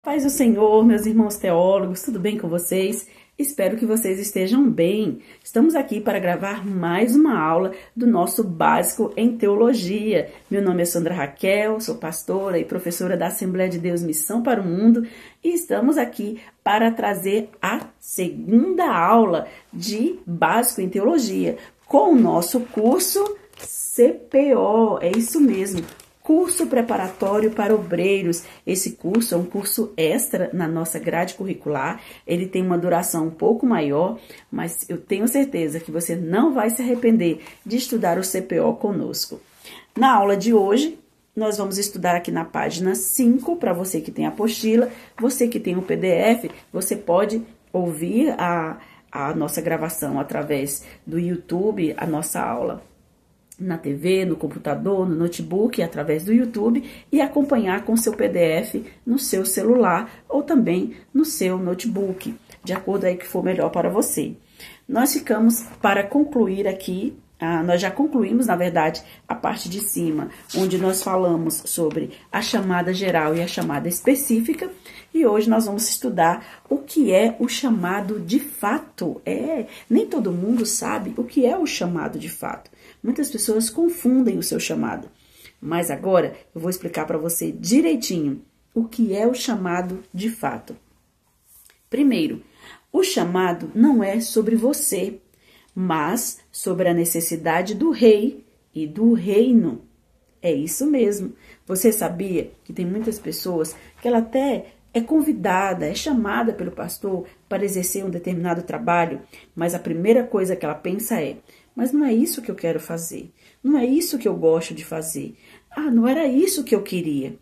Paz do Senhor, meus irmãos teólogos, tudo bem com vocês? Espero que vocês estejam bem. Estamos aqui para gravar mais uma aula do nosso básico em teologia. Meu nome é Sandra Raquel, sou pastora e professora da Assembleia de Deus Missão para o Mundo e estamos aqui para trazer a segunda aula de básico em teologia com o nosso curso CPO, é isso mesmo. Curso preparatório para obreiros. Esse curso é um curso extra na nossa grade curricular. Ele tem uma duração um pouco maior, mas eu tenho certeza que você não vai se arrepender de estudar o CPO conosco. Na aula de hoje, nós vamos estudar aqui na página 5, para você que tem a apostila, você que tem o PDF, você pode ouvir a nossa gravação através do YouTube, a nossa aula na TV, no computador, no notebook, através do YouTube e acompanhar com seu PDF no seu celular ou também no seu notebook, de acordo aí que for melhor para você. Nós ficamos para concluir aqui, nós já concluímos, na verdade, a parte de cima, onde nós falamos sobre a chamada geral e a chamada específica, e hoje nós vamos estudar o que é o chamado de fato. Nem todo mundo sabe o que é o chamado de fato. Muitas pessoas confundem o seu chamado, mas agora eu vou explicar para você direitinho o que é o chamado de fato. Primeiro, o chamado não é sobre você, mas sobre a necessidade do rei e do reino. É isso mesmo. Você sabia que tem muitas pessoas que ela até é convidada, é chamada pelo pastor para exercer um determinado trabalho, mas a primeira coisa que ela pensa é: mas não é isso que eu quero fazer, não é isso que eu gosto de fazer, não era isso que eu queria.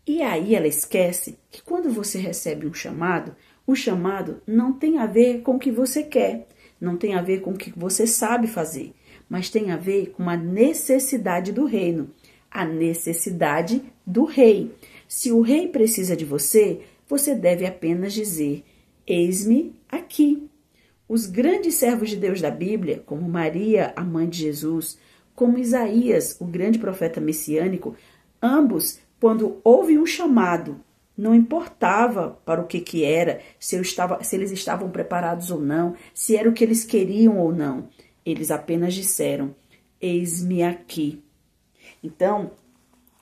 E aí ela esquece que quando você recebe um chamado, o chamado não tem a ver com o que você quer, não tem a ver com o que você sabe fazer, mas tem a ver com a necessidade do reino, a necessidade do rei. Se o rei precisa de você, você deve apenas dizer: eis-me aqui. Os grandes servos de Deus da Bíblia, como Maria, a mãe de Jesus, como Isaías, o grande profeta messiânico, ambos, quando houve um chamado, não importava para o que era, se eles estavam preparados ou não, se era o que eles queriam ou não. Eles apenas disseram: eis-me aqui. Então,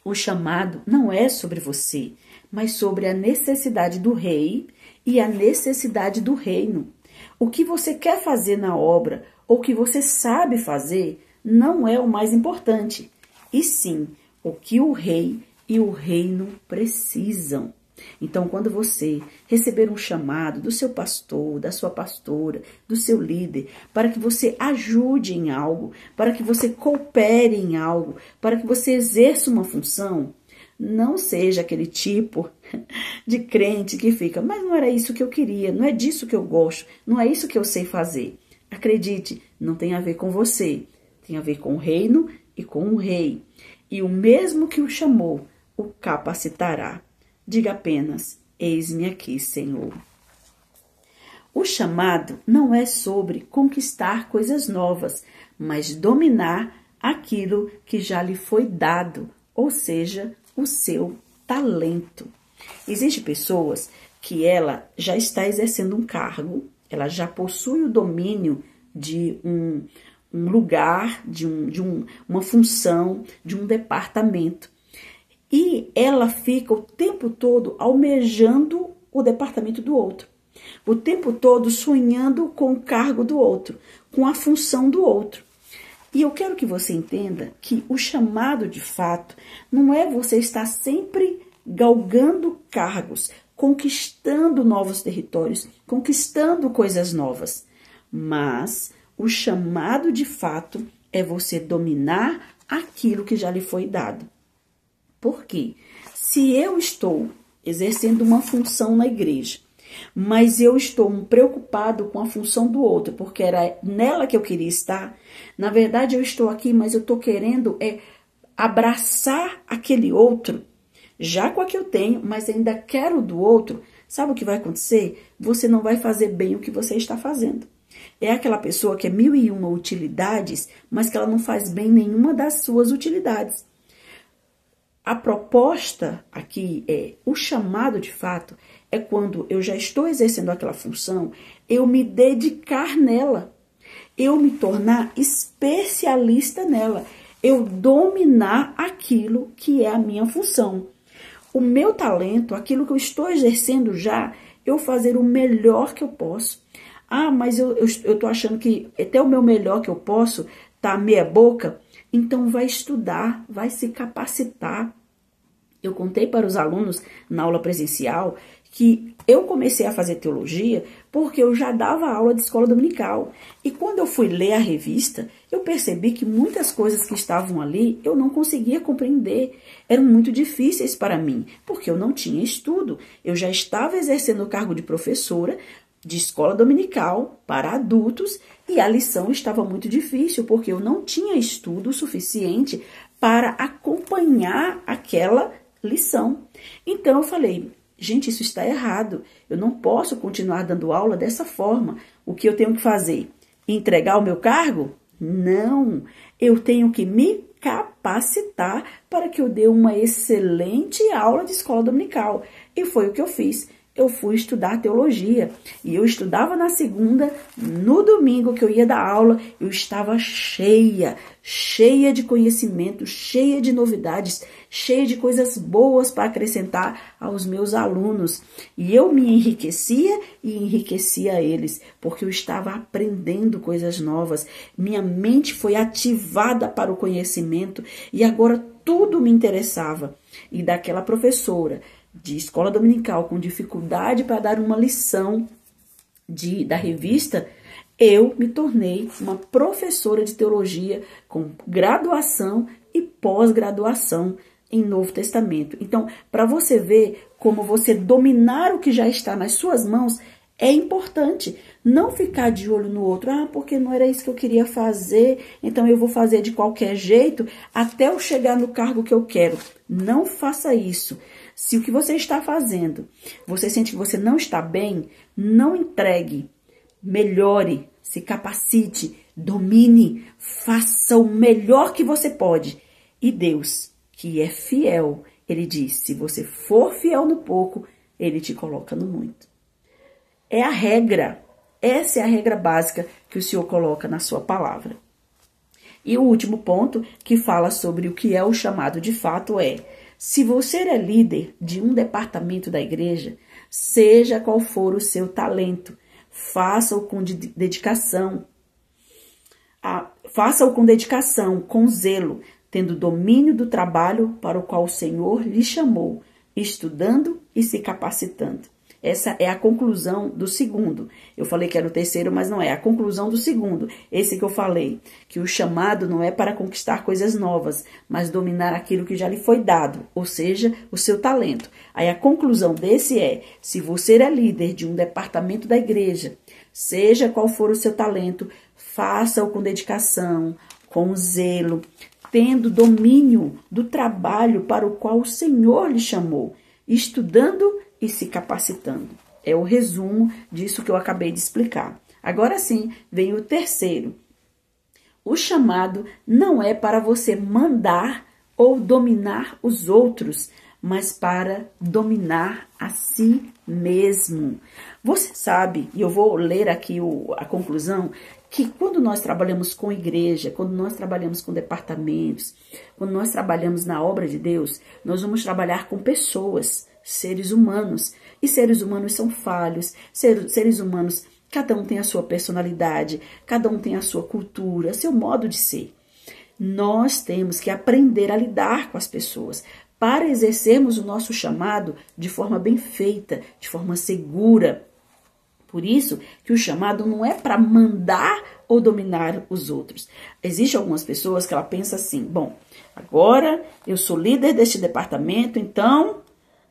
o chamado não é sobre você, mas sobre a necessidade do rei e a necessidade do reino. O que você quer fazer na obra, ou o que você sabe fazer, não é o mais importante, e sim o que o rei e o reino precisam. Então, quando você receber um chamado do seu pastor, da sua pastora, do seu líder, para que você ajude em algo, para que você coopere em algo, para que você exerça uma função, não seja aquele tipo de crente que fica: mas não era isso que eu queria, não é disso que eu gosto, não é isso que eu sei fazer. Acredite, não tem a ver com você, tem a ver com o reino e com o rei. E o mesmo que o chamou, o capacitará. Diga apenas: eis-me aqui, Senhor. O chamado não é sobre conquistar coisas novas, mas dominar aquilo que já lhe foi dado, ou seja, o seu talento. Existem pessoas que ela já está exercendo um cargo, ela já possui o domínio de um lugar, de uma função, de um departamento. E ela fica o tempo todo almejando o departamento do outro. O tempo todo sonhando com o cargo do outro, com a função do outro. E eu quero que você entenda que o chamado de fato não é você estar sempre galgando cargos, conquistando novos territórios, conquistando coisas novas. Mas o chamado de fato é você dominar aquilo que já lhe foi dado. Por quê? Se eu estou exercendo uma função na igreja, mas eu estou preocupado com a função do outro, porque era nela que eu queria estar, na verdade eu estou aqui, mas eu estou querendo abraçar aquele outro, já com a que eu tenho, mas ainda quero do outro. Sabe o que vai acontecer? Você não vai fazer bem o que você está fazendo. É aquela pessoa que é 1001 utilidades, mas que ela não faz bem nenhuma das suas utilidades. A proposta aqui o chamado de fato, é quando eu já estou exercendo aquela função, eu me dedicar nela, eu me tornar especialista nela, eu dominar aquilo que é a minha função. O meu talento, aquilo que eu estou exercendo já, eu fazer o melhor que eu posso. Ah, mas eu estou achando que até o meu melhor que eu posso tá meia boca. Então vai estudar, vai se capacitar. Eu contei para os alunos na aula presencial que eu comecei a fazer teologia porque eu já dava aula de escola dominical. E quando eu fui ler a revista, eu percebi que muitas coisas que estavam ali eu não conseguia compreender. Eram muito difíceis para mim, porque eu não tinha estudo. Eu já estava exercendo o cargo de professora de escola dominical para adultos e a lição estava muito difícil, porque eu não tinha estudo suficiente para acompanhar aquela lição. Então eu falei, gente, isso está errado. Eu não posso continuar dando aula dessa forma. O que eu tenho que fazer? Entregar o meu cargo? Não. Eu tenho que me capacitar para que eu dê uma excelente aula de escola dominical. E foi o que eu fiz. Eu fui estudar teologia e eu estudava na segunda, no domingo que eu ia dar aula, eu estava cheia de conhecimento, cheia de novidades, cheia de coisas boas para acrescentar aos meus alunos. E eu me enriquecia e enriquecia eles, porque eu estava aprendendo coisas novas. Minha mente foi ativada para o conhecimento e agora tudo me interessava. E daquela professora de escola dominical com dificuldade para dar uma lição da revista, eu me tornei uma professora de teologia com graduação e pós-graduação em Novo Testamento. Então, para você ver como você dominar o que já está nas suas mãos é importante. Não ficar de olho no outro, porque não era isso que eu queria fazer, então eu vou fazer de qualquer jeito até eu chegar no cargo que eu quero. Não faça isso. Se o que você está fazendo, você sente que você não está bem, não entregue, melhore, se capacite, domine, faça o melhor que você pode. E Deus, que é fiel, Ele diz, se você for fiel no pouco, Ele te coloca no muito. É a regra, essa é a regra básica que o Senhor coloca na sua palavra. E o último ponto que fala sobre o que é o chamado de fato é: se você é líder de um departamento da igreja, seja qual for o seu talento, faça-o com dedicação. Faça-o com dedicação, com zelo, tendo domínio do trabalho para o qual o Senhor lhe chamou, estudando e se capacitando. Essa é a conclusão do segundo. Eu falei que era o terceiro, mas não é. A conclusão do segundo. Esse que eu falei, que o chamado não é para conquistar coisas novas, mas dominar aquilo que já lhe foi dado, ou seja, o seu talento. Aí a conclusão desse é: se você é líder de um departamento da igreja, seja qual for o seu talento, faça-o com dedicação, com zelo, tendo domínio do trabalho para o qual o Senhor lhe chamou, estudando e se capacitando. É o resumo disso que eu acabei de explicar. Agora sim, vem o terceiro. O chamado não é para você mandar ou dominar os outros, mas para dominar a si mesmo. Você sabe, e eu vou ler aqui a conclusão, que quando nós trabalhamos com igreja, quando nós trabalhamos com departamentos, quando nós trabalhamos na obra de Deus, nós vamos trabalhar com pessoas, seres humanos. E seres humanos são falhos, seres humanos, cada um tem a sua personalidade, cada um tem a sua cultura, seu modo de ser. Nós temos que aprender a lidar com as pessoas para exercermos o nosso chamado de forma bem feita, de forma segura. Por isso que o chamado não é para mandar ou dominar os outros. Existem algumas pessoas que ela pensa assim: bom, agora eu sou líder deste departamento, então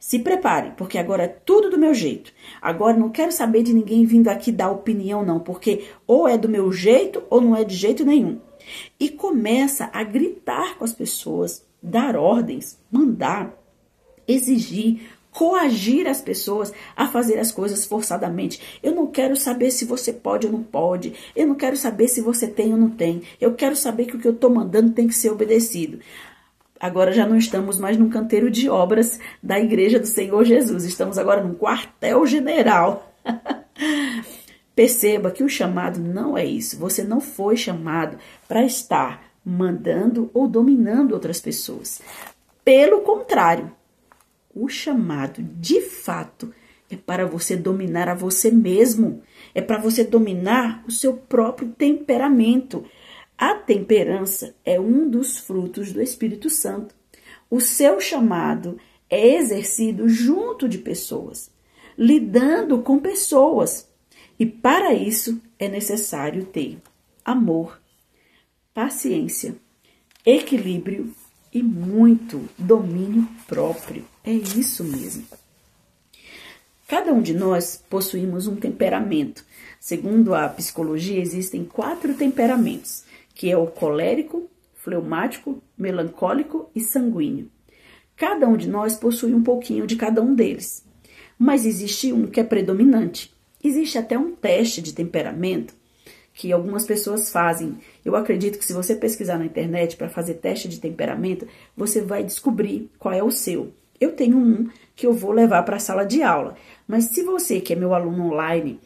se prepare, porque agora é tudo do meu jeito. Agora não quero saber de ninguém vindo aqui dar opinião não, porque ou é do meu jeito ou não é de jeito nenhum. E começa a gritar com as pessoas, dar ordens, mandar, exigir, coagir as pessoas a fazer as coisas forçadamente. Eu não quero saber se você pode ou não pode. Eu não quero saber se você tem ou não tem. Eu quero saber que o que eu estou mandando tem que ser obedecido. Agora já não estamos mais num canteiro de obras da Igreja do Senhor Jesus. Estamos agora num quartel-general. Perceba que o chamado não é isso. Você não foi chamado para estar mandando ou dominando outras pessoas. Pelo contrário, o chamado, de fato, é para você dominar a você mesmo. É para você dominar o seu próprio temperamento. A temperança é um dos frutos do Espírito Santo. O seu chamado é exercido junto de pessoas, lidando com pessoas. E para isso é necessário ter amor, paciência, equilíbrio e muito domínio próprio. É isso mesmo. Cada um de nós possuímos um temperamento. Segundo a psicologia, existem 4 temperamentos, que é o colérico, fleumático, melancólico e sanguíneo. Cada um de nós possui um pouquinho de cada um deles, mas existe um que é predominante. Existe até um teste de temperamento que algumas pessoas fazem. Eu acredito que se você pesquisar na internet para fazer teste de temperamento, você vai descobrir qual é o seu. Eu tenho um que eu vou levar para a sala de aula, mas se você, que é meu aluno online,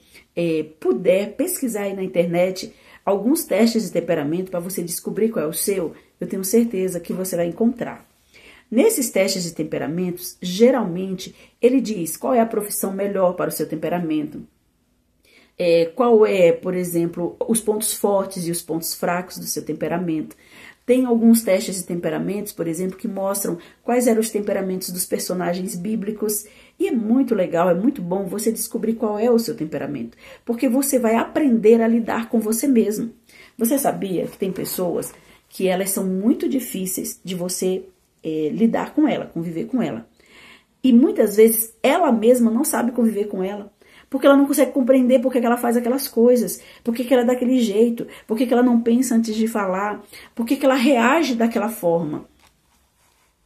puder pesquisar aí na internet alguns testes de temperamento para você descobrir qual é o seu, eu tenho certeza que você vai encontrar. Nesses testes de temperamentos, geralmente, ele diz qual é a profissão melhor para o seu temperamento, qual é, por exemplo, os pontos fortes e os pontos fracos do seu temperamento. Tem alguns testes de temperamentos, por exemplo, que mostram quais eram os temperamentos dos personagens bíblicos. E é muito legal, é muito bom você descobrir qual é o seu temperamento, porque você vai aprender a lidar com você mesmo. Você sabia que tem pessoas que elas são muito difíceis de você lidar com ela, conviver com ela. E muitas vezes ela mesma não sabe conviver com ela, porque ela não consegue compreender por que ela faz aquelas coisas, por que ela é daquele jeito, por que ela não pensa antes de falar, por que ela reage daquela forma.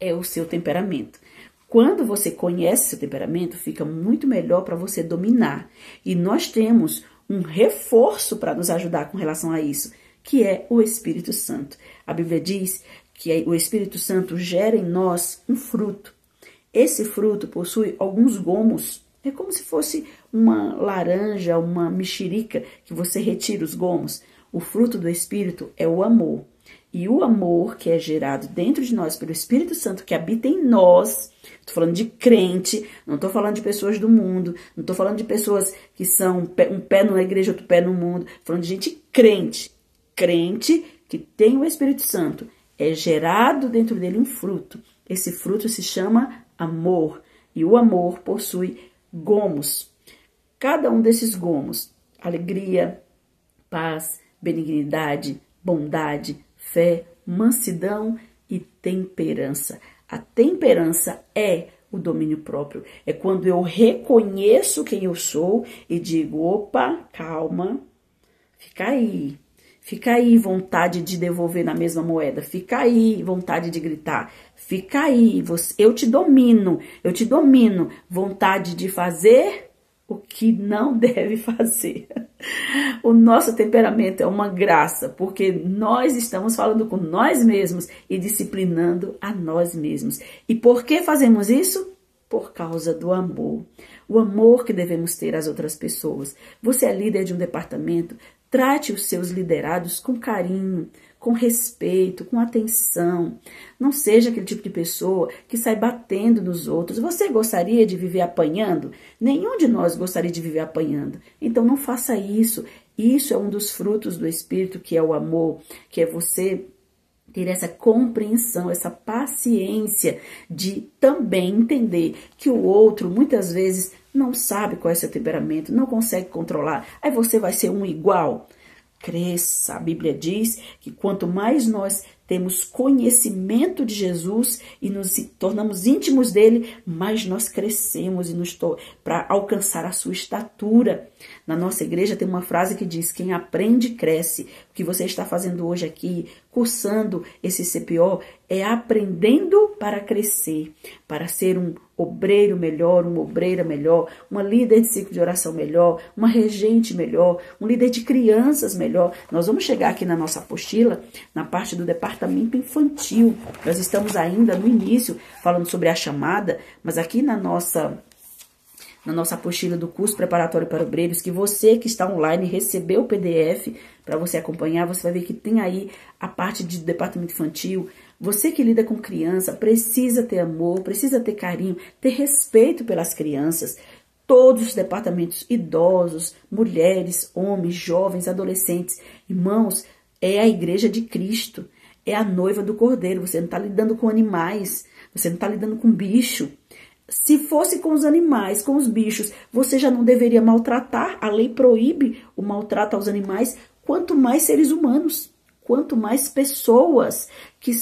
É o seu temperamento. Quando você conhece seu temperamento, fica muito melhor para você dominar. E nós temos um reforço para nos ajudar com relação a isso, que é o Espírito Santo. A Bíblia diz que o Espírito Santo gera em nós um fruto. Esse fruto possui alguns gomos. É como se fosse uma laranja, uma mexerica, que você retira os gomos. O fruto do Espírito é o amor. E o amor que é gerado dentro de nós pelo Espírito Santo, que habita em nós, estou falando de crente, não estou falando de pessoas do mundo, não estou falando de pessoas que são um pé na igreja, outro pé no mundo, estou falando de gente crente. Crente que tem o Espírito Santo, é gerado dentro dele um fruto. Esse fruto se chama amor. E o amor possui gomos. Cada um desses gomos, alegria, paz, benignidade, bondade, fé, mansidão e temperança. A temperança é o domínio próprio. É quando eu reconheço quem eu sou e digo, opa, calma, fica aí vontade de devolver na mesma moeda, fica aí vontade de gritar, fica aí, eu te domino, vontade de fazer o que não deve fazer. O nosso temperamento é uma graça, porque nós estamos falando com nós mesmos e disciplinando a nós mesmos. E por que fazemos isso? Por causa do amor. O amor que devemos ter às outras pessoas. Você é líder de um departamento, trate os seus liderados com carinho, com respeito, com atenção. Não seja aquele tipo de pessoa que sai batendo nos outros. Você gostaria de viver apanhando? Nenhum de nós gostaria de viver apanhando. Então não faça isso. Isso é um dos frutos do Espírito, que é o amor, que é você ter essa compreensão, essa paciência de também entender que o outro muitas vezes não sabe qual é seu temperamento, não consegue controlar. Aí você vai ser um igual. Cresça. A Bíblia diz que quanto mais nós temos conhecimento de Jesus e nos tornamos íntimos dele, mais nós crescemos para alcançar a sua estatura. Na nossa igreja tem uma frase que diz, quem aprende, cresce. O que você está fazendo hoje aqui, cursando esse CPO é aprendendo para crescer, para ser um obreiro melhor, uma obreira melhor, uma líder de ciclo de oração melhor, uma regente melhor, um líder de crianças melhor. Nós vamos chegar aqui na nossa apostila, na parte do departamento infantil. Nós estamos ainda no início falando sobre a chamada, mas aqui na nossa apostila do curso preparatório para obreiros, que você que está online recebeu o PDF para você acompanhar, você vai ver que tem aí a parte de departamento infantil. Você que lida com criança precisa ter amor, precisa ter carinho, ter respeito pelas crianças. Todos os departamentos, idosos, mulheres, homens, jovens, adolescentes, irmãos, é a igreja de Cristo, é a noiva do Cordeiro. Você não está lidando com animais, você não está lidando com bicho. Se fosse com os animais, com os bichos, você já não deveria maltratar. A lei proíbe o maltrato aos animais, quanto mais seres humanos, quanto mais pessoas que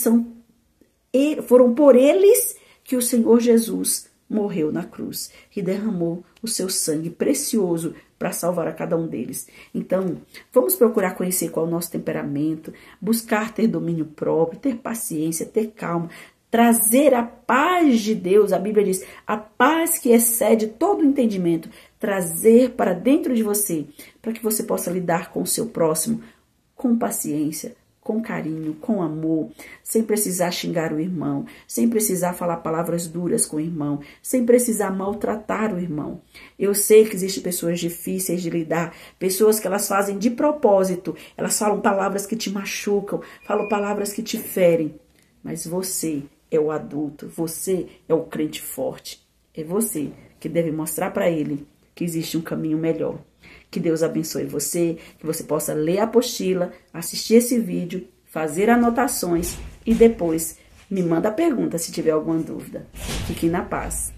foram por eles que o Senhor Jesus morreu na cruz e derramou o seu sangue precioso para salvar a cada um deles. Então, vamos procurar conhecer qual é o nosso temperamento, buscar ter domínio próprio, ter paciência, ter calma, trazer a paz de Deus. A Bíblia diz, a paz que excede todo o entendimento, trazer para dentro de você, para que você possa lidar com o seu próximo com paciência, com carinho, com amor, sem precisar xingar o irmão, sem precisar falar palavras duras com o irmão, sem precisar maltratar o irmão. Eu sei que existem pessoas difíceis de lidar, pessoas que elas fazem de propósito, elas falam palavras que te machucam, falam palavras que te ferem, mas você é o adulto, você é o crente forte. É você que deve mostrar para ele que existe um caminho melhor. Que Deus abençoe você, que você possa ler a apostila, assistir esse vídeo, fazer anotações e depois me manda a pergunta se tiver alguma dúvida. Fiquem na paz.